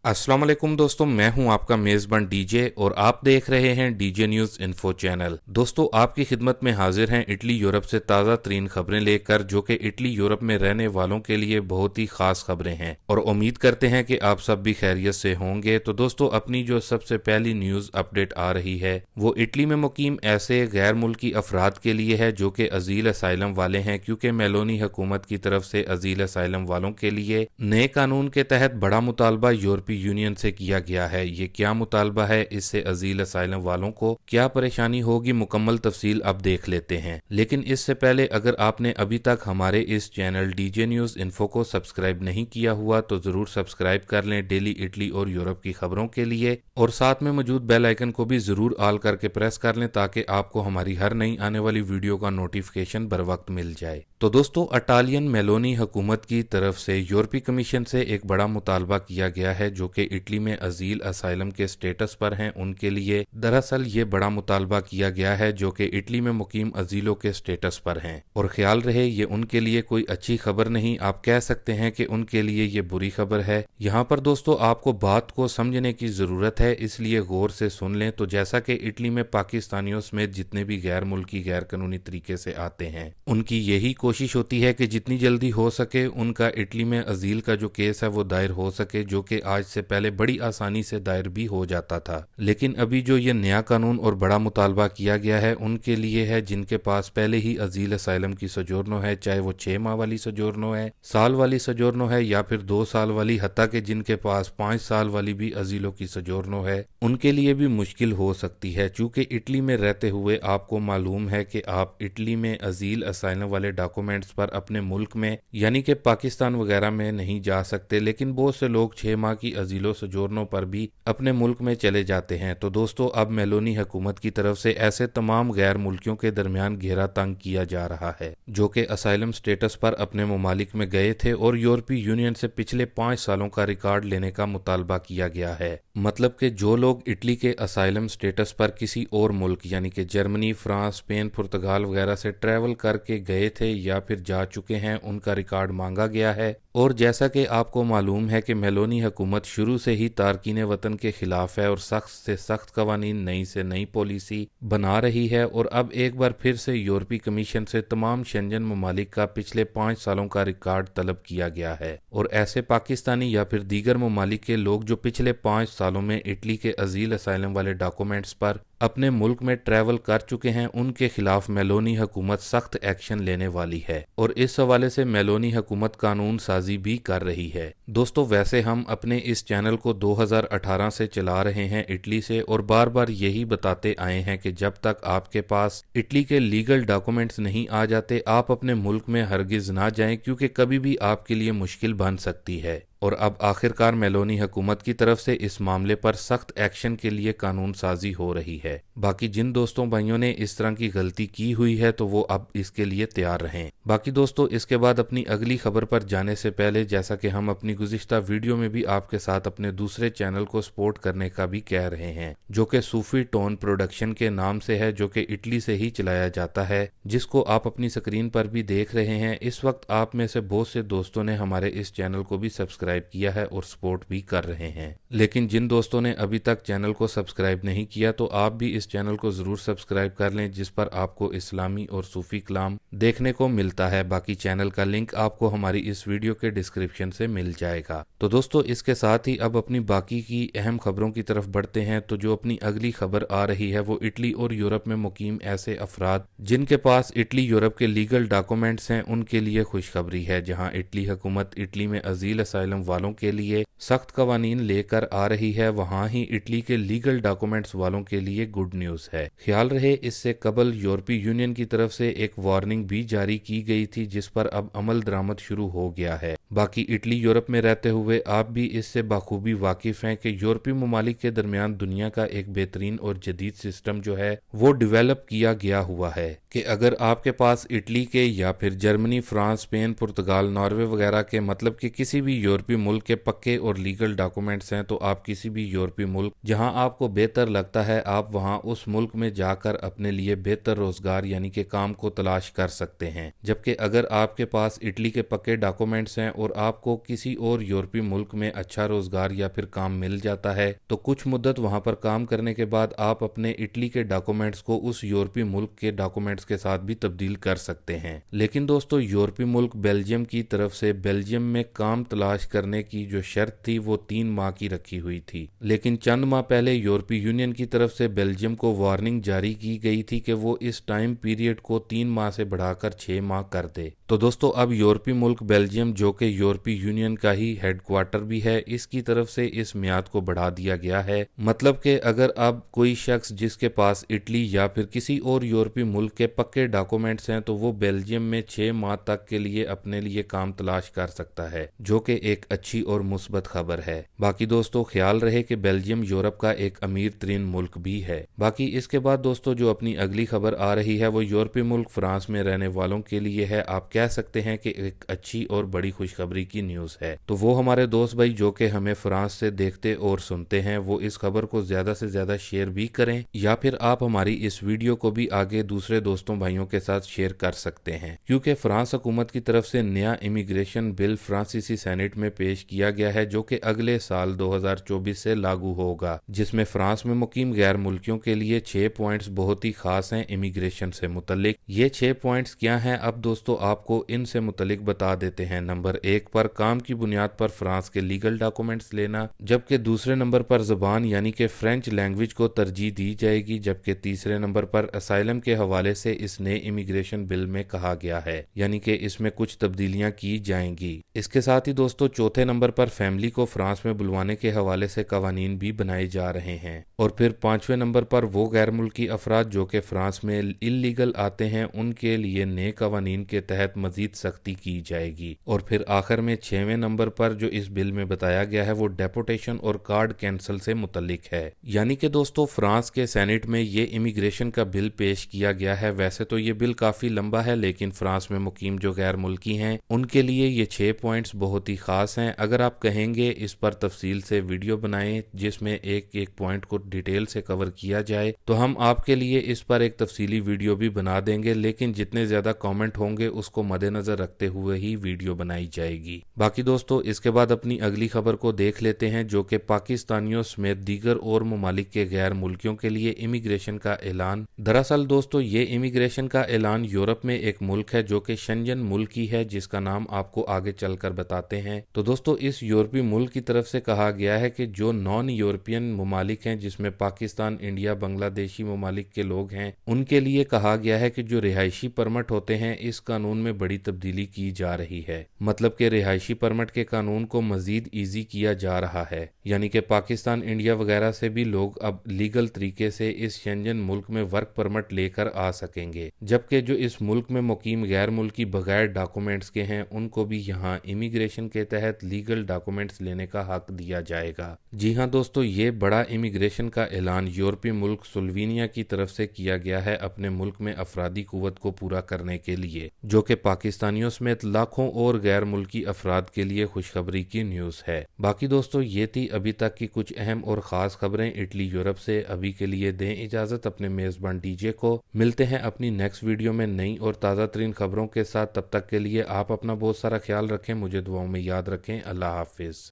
अस्सलाम वालेकुम दोस्तों, मैं हूं आपका मेज़बान डीजे और आप देख रहे हैं डीजे न्यूज़ इन्फो चैनल। दोस्तों, आपकी खिदमत में हाजिर हैं इटली यूरोप से ताज़ा तरीन खबरें लेकर, जो कि इटली यूरोप में रहने वालों के लिए बहुत ही खास खबरें हैं और उम्मीद करते हैं कि आप सब भी खैरियत से होंगे। तो दोस्तों, अपनी जो सबसे पहली न्यूज़ अपडेट आ रही है वो इटली में मुकीम ऐसे गैर मुल्की अफराद के लिए है जो कि अजील असाइलम वाले हैं, क्योंकि मेलोनी हुकूमत की तरफ से अजील असाइलम वालों के लिए नए कानून के तहत बड़ा मुतालबा यूरोपीय यूनियन से किया गया है। ये क्या मुतालबा है, इससे अजील असाइलम वालों को क्या परेशानी होगी, मुकम्मल तफसील अब देख लेते हैं। लेकिन इससे पहले अगर आपने अभी तक हमारे इस चैनल डीजे न्यूज़ इन्फो को सब्सक्राइब नहीं किया हुआ तो जरूर सब्सक्राइब कर लें डेली इटली और यूरोप की खबरों के लिए, और साथ में मौजूद बेल आइकन को भी जरूर ऑल करके प्रेस कर लें ताकि आपको हमारी हर नई आने वाली वीडियो का नोटिफिकेशन बर वक्त मिल जाए। तो दोस्तों, इटालियन मेलोनी हुकूमत की तरफ से यूरोपीय कमीशन से एक बड़ा मुतालबा किया गया है जो कि इटली में अजील असाइलम के स्टेटस पर हैं उनके लिए। दरअसल ये बड़ा मुतालबा किया गया है जो कि इटली में मुकीम अजीलों के स्टेटस पर हैं, और ख्याल रहे ये उनके लिए कोई अच्छी खबर नहीं, आप कह सकते हैं कि उनके लिए ये बुरी खबर है। यहाँ पर दोस्तों आपको बात को समझने की जरूरत है, इसलिए गौर से सुन लें। तो जैसा कि इटली में पाकिस्तानियों समेत जितने भी गैर मुल्की गैर कानूनी तरीके से आते हैं, उनकी यही कोशिश होती है कि जितनी जल्दी हो सके उनका इटली में अजील का जो केस है वो दायर हो सके, जो कि आज से पहले बड़ी आसानी से दायर भी हो जाता था। लेकिन अभी जो ये नया कानून और बड़ा मुतालबा किया गया है उनके लिए है जिनके पास पहले ही अजील असाइलम की सजोर्नो है, चाहे वो 6 माह वाली सजोर्नो है, साल वाली सजोर्नो है या फिर 2 साल वाली, हत्ता के जिनके पास 5 साल वाली भी अजीलों की सजोर्नो है, उनके लिए भी मुश्किल हो सकती है। चूंकि इटली में रहते हुए आपको मालूम है कि आप इटली में अजील असाइलम वाले डॉक्यूमेंट्स पर अपने मुल्क में यानी कि पाकिस्तान वगैरह में नहीं जा सकते, लेकिन बहुत से लोग 6 माह की अजीलो सजोर्नो पर भी अपने मुल्क में चले जाते हैं। तो दोस्तों, अब मेलोनी हुकूमत की तरफ से ऐसे तमाम गैर मुल्कियों के दरमियान घेरा तंग किया जा रहा है जो कि असाइलम स्टेटस पर अपने ममालिक में गए थे और यूरोपीय यूनियन से पिछले 5 सालों का रिकॉर्ड लेने का मुतालबा किया गया है। मतलब कि जो लोग इटली के असाइलम स्टेटस पर किसी और मुल्क यानी कि जर्मनी, फ्रांस, स्पेन, पुर्तगाल वगैरह से ट्रैवल करके गए थे या फिर जा चुके हैं, उनका रिकॉर्ड मांगा गया है। और जैसा कि आपको मालूम है कि मेलोनी हुकूमत शुरू से ही तारकीन वतन के खिलाफ है और सख्त से सख्त कवानीन, नई से नई पॉलिसी बना रही है, और अब एक बार फिर से यूरोपीय कमीशन से तमाम शेंजन ममालिक का पिछले 5 सालों का रिकॉर्ड तलब किया गया है। और ऐसे पाकिस्तानी या फिर दीगर ममालिक के लोग जो पिछले 5 सालों में इटली के अजील असाइलम वाले डॉक्यूमेंट्स पर अपने मुल्क में ट्रैवल कर चुके हैं, उनके खिलाफ मेलोनी हुकूमत सख्त एक्शन लेने वाली है, और इस हवाले से मेलोनी हुकूमत कानून साजी भी कर रही है। दोस्तों, वैसे हम अपने इस चैनल को 2018 से चला रहे हैं इटली से, और बार बार यही बताते आए हैं कि जब तक आपके पास इटली के लीगल डॉक्यूमेंट्स नहीं आ जाते आप अपने मुल्क में हरगिज ना जाएं, क्योंकि कभी भी आपके लिए मुश्किल बन सकती है। और अब आखिरकार मेलोनी हुकूमत की तरफ से इस मामले पर सख्त एक्शन के लिए कानून साजी हो रही है। बाकी जिन दोस्तों भाइयों ने इस तरह की गलती की हुई है तो वो अब इसके लिए तैयार रहें। बाकी दोस्तों, इसके बाद अपनी अगली खबर पर जाने से पहले, जैसा कि हम अपनी गुज़िश्ता वीडियो में भी आपके साथ अपने दूसरे चैनल को सपोर्ट करने का भी कह रहे हैं, जो कि सूफी टोन प्रोडक्शन के नाम से है, जो कि इटली से ही चलाया जाता है, जिसको आप अपनी स्क्रीन पर भी देख रहे हैं। इस वक्त आप में से बहुत से दोस्तों ने हमारे इस चैनल को भी सब्सक्राइब किया है और सपोर्ट भी कर रहे हैं, लेकिन जिन दोस्तों ने अभी तक चैनल को सब्सक्राइब नहीं किया तो आप भी इस चैनल को जरूर सब्सक्राइब कर लें, जिस पर आपको इस्लामी और सूफी कलाम देखने को मिलता है। बाकी चैनल का लिंक आपको हमारी इस वीडियो के डिस्क्रिप्शन से मिल जाएगा। तो दोस्तों, इसके साथ ही अब अपनी बाकी की अहम खबरों की तरफ बढ़ते हैं। तो जो अपनी अगली खबर आ रही है वो इटली और यूरोप में मुकीम ऐसे अफराद जिनके पास इटली यूरोप के लीगल डॉक्यूमेंट्स हैं उनके लिए खुशखबरी है, जहां इटली हुकूमत इटली में अजील असाइलम वालों के लिए सख्त कवानीन लेकर आ रही है, वहां ही इटली के लीगल डॉक्यूमेंट्स वालों के लिए गुड न्यूज है। ख्याल रहे, इससे कबल यूरोपीय यूनियन की तरफ से एक वार्निंग भी जारी की गई थी, जिस पर अब अमल दरामद शुरू हो गया है। बाकी इटली यूरोप में रहते हुए आप भी इससे बाखूबी वाकिफ हैं कि यूरोपीय ममालिक के दरमियान दुनिया का एक बेहतरीन और जदीद सिस्टम जो है वो डेवलप किया गया हुआ है कि अगर आपके पास इटली के या फिर जर्मनी, फ्रांस, स्पेन, पुर्तगाल, नॉर्वे वगैरह के मतलब कि किसी भी यूरोपीय यूरोपीय मुल्क के पक्के और लीगल डॉक्यूमेंट्स हैं तो आप किसी भी यूरोपीय मुल्क जहां आपको बेहतर लगता है आप वहां उस मुल्क में जाकर अपने लिए बेहतर रोजगार यानी कि काम को तलाश कर सकते हैं। जबकि अगर आपके पास इटली के पक्के डॉक्यूमेंट्स हैं और आपको किसी और यूरोपीय मुल्क में अच्छा रोजगार या फिर काम मिल जाता है तो कुछ मुद्दत वहां पर काम करने के बाद आप अपने इटली के डॉक्यूमेंट्स को उस यूरोपीय मुल्क के डॉक्यूमेंट्स के साथ भी तब्दील कर सकते हैं। लेकिन दोस्तों यूरोपीय मुल्क बेल्जियम की तरफ से बेल्जियम में काम तलाश करने की जो शर्त थी वो 3 माह की रखी हुई थी। लेकिन चंद माह पहले यूरोपीय यूनियन की तरफ से बेल्जियम को वार्निंग जारी की गई थी कि वो इस टाइम पीरियड को 3 माह से बढ़ाकर 6 माह कर दे। तो दोस्तों अब यूरोपीय मुल्क बेल्जियम जो कि यूरोपीय यूनियन का ही हेडक्वार्टर भी है इसकी तरफ से इस मियाद को बढ़ा दिया गया है। मतलब कि अगर अब कोई शख्स जिसके पास इटली या फिर किसी और यूरोपीय मुल्क के पक्के डॉक्यूमेंट्स हैं तो वो बेल्जियम में 6 माह तक के लिए अपने लिए काम तलाश कर सकता है, जो कि एक अच्छी और मुस्बत खबर है। बाकी दोस्तों ख्याल रहे कि बेल्जियम यूरोप का एक अमीर तरीन मुल्क भी है। बाकी इसके बाद दोस्तों जो अपनी अगली खबर आ रही है वो यूरोपीय मुल्क फ्रांस में रहने वालों के लिए है। आप कह सकते हैं कि एक अच्छी और बड़ी खुशखबरी की न्यूज है। तो वो हमारे दोस्त भाई जो कि हमें फ्रांस से देखते और सुनते हैं वो इस खबर को ज्यादा से ज्यादा शेयर भी करें या फिर आप हमारी इस वीडियो को भी आगे दूसरे दोस्तों भाइयों के साथ शेयर कर सकते हैं, क्योंकि फ्रांस हुकूमत की तरफ से नया इमिग्रेशन बिल फ्रांसीसी सेनेट में पेश किया गया है जो कि अगले साल 2024 से लागू होगा, जिसमें फ्रांस में मुकीम गैर मुल्कियों के लिए 6 पॉइंट्स बहुत ही खास हैं इमिग्रेशन से मुतल्लिक। ये 6 पॉइंट्स क्या हैं अब दोस्तों आपको इनसे मुतल्लिक बता देते हैं। नंबर 1 पर काम की बुनियाद पर फ्रांस के लीगल डॉक्यूमेंट्स लेना, जबकि दूसरे नंबर पर जबान यानी कि फ्रेंच लैंग्वेज को तरजीह दी जाएगी, जबकि तीसरे नंबर पर असाइलम के हवाले से इस नए इमिग्रेशन बिल में कहा गया है, यानी कि इसमें कुछ तब्दीलियां की जाएंगी। इसके साथ ही दोस्तों चौथे नंबर पर फैमिली को फ्रांस में बुलवाने के हवाले से कवानीन भी बनाए जा रहे हैं। और फिर 5वें नंबर पर वो गैर मुल्की अफराद जो कि फ्रांस में इल्लीगल आते हैं उनके लिए नए कवानीन के तहत मजीद सख्ती की जाएगी। और फिर आखिर में 6वें नंबर पर जो इस बिल में बताया गया है वो डेपोटेशन और कार्ड कैंसल से मुतल्लिक है। यानी कि दोस्तों फ्रांस के सेनेट में ये इमिग्रेशन का बिल पेश किया गया है। वैसे तो ये बिल काफी लंबा है लेकिन फ्रांस में मुकीम जो गैर मुल्की हैं उनके लिए ये 6 पॉइंट्स बहुत ही खास हैं। अगर आप कहेंगे इस पर तफसील से वीडियो बनाएं जिसमें एक एक पॉइंट को डिटेल से कवर किया जाए तो हम आपके लिए इस पर एक तफसीली वीडियो भी बना देंगे, लेकिन जितने ज्यादा कमेंट होंगे उसको मद्देनजर रखते हुए ही वीडियो बनाई जाएगी। बाकी दोस्तों इसके बाद अपनी अगली खबर को देख लेते हैं जो कि पाकिस्तानियों समेत दीगर और ममालिक के गैर मुल्कियों के लिए इमिग्रेशन का ऐलान। दरअसल दोस्तों ये इमिग्रेशन का ऐलान यूरोप में एक मुल्क है जो कि शेंजन मुल्क ही है, जिसका नाम आपको आगे चलकर बताते हैं। तो दोस्तों इस यूरोपीय मुल्क की तरफ से कहा गया है कि जो नॉन यूरोपियन ममालिक हैं जिसमें पाकिस्तान, इंडिया, बांग्लादेशी ममालिक के लोग हैं उनके लिए कहा गया है कि जो रिहायशी परमिट होते हैं इस कानून में बड़ी तब्दीली की जा रही है। मतलब कि रिहायशी परमिट के कानून को मजीद ईजी किया जा रहा है, यानी कि पाकिस्तान, इंडिया वगैरह से भी लोग अब लीगल तरीके से इस शेंजन मुल्क में वर्क परमिट लेकर आ सकेंगे, जबकि जो इस मुल्क में मुकीम गैर मुल्की बगैर डॉक्यूमेंट्स के हैं उनको भी यहाँ इमिग्रेशन के तहत लीगल डॉक्यूमेंट्स लेने का हक दिया जाएगा। जी हाँ दोस्तों ये बड़ा इमिग्रेशन का ऐलान यूरोपीय मुल्क स्लोवेनिया की तरफ से किया गया है अपने मुल्क में अफरादी कुव्वत को पूरा करने के लिए, जो कि पाकिस्तानियों समेत लाखों और गैर मुल्की अफराद के लिए खुशखबरी की न्यूज है। बाकी दोस्तों ये थी अभी तक की कुछ अहम और खास खबरें इटली यूरोप से। अभी के लिए दें इजाजत अपने मेजबान डीजे को। मिलते हैं अपनी नेक्स्ट वीडियो में नई और ताज़ा तरीन खबरों के साथ। तब तक के लिए आप अपना बहुत सारा ख्याल रखें, मुझे दुआओं में याद रखें। अल्लाह हाफिज।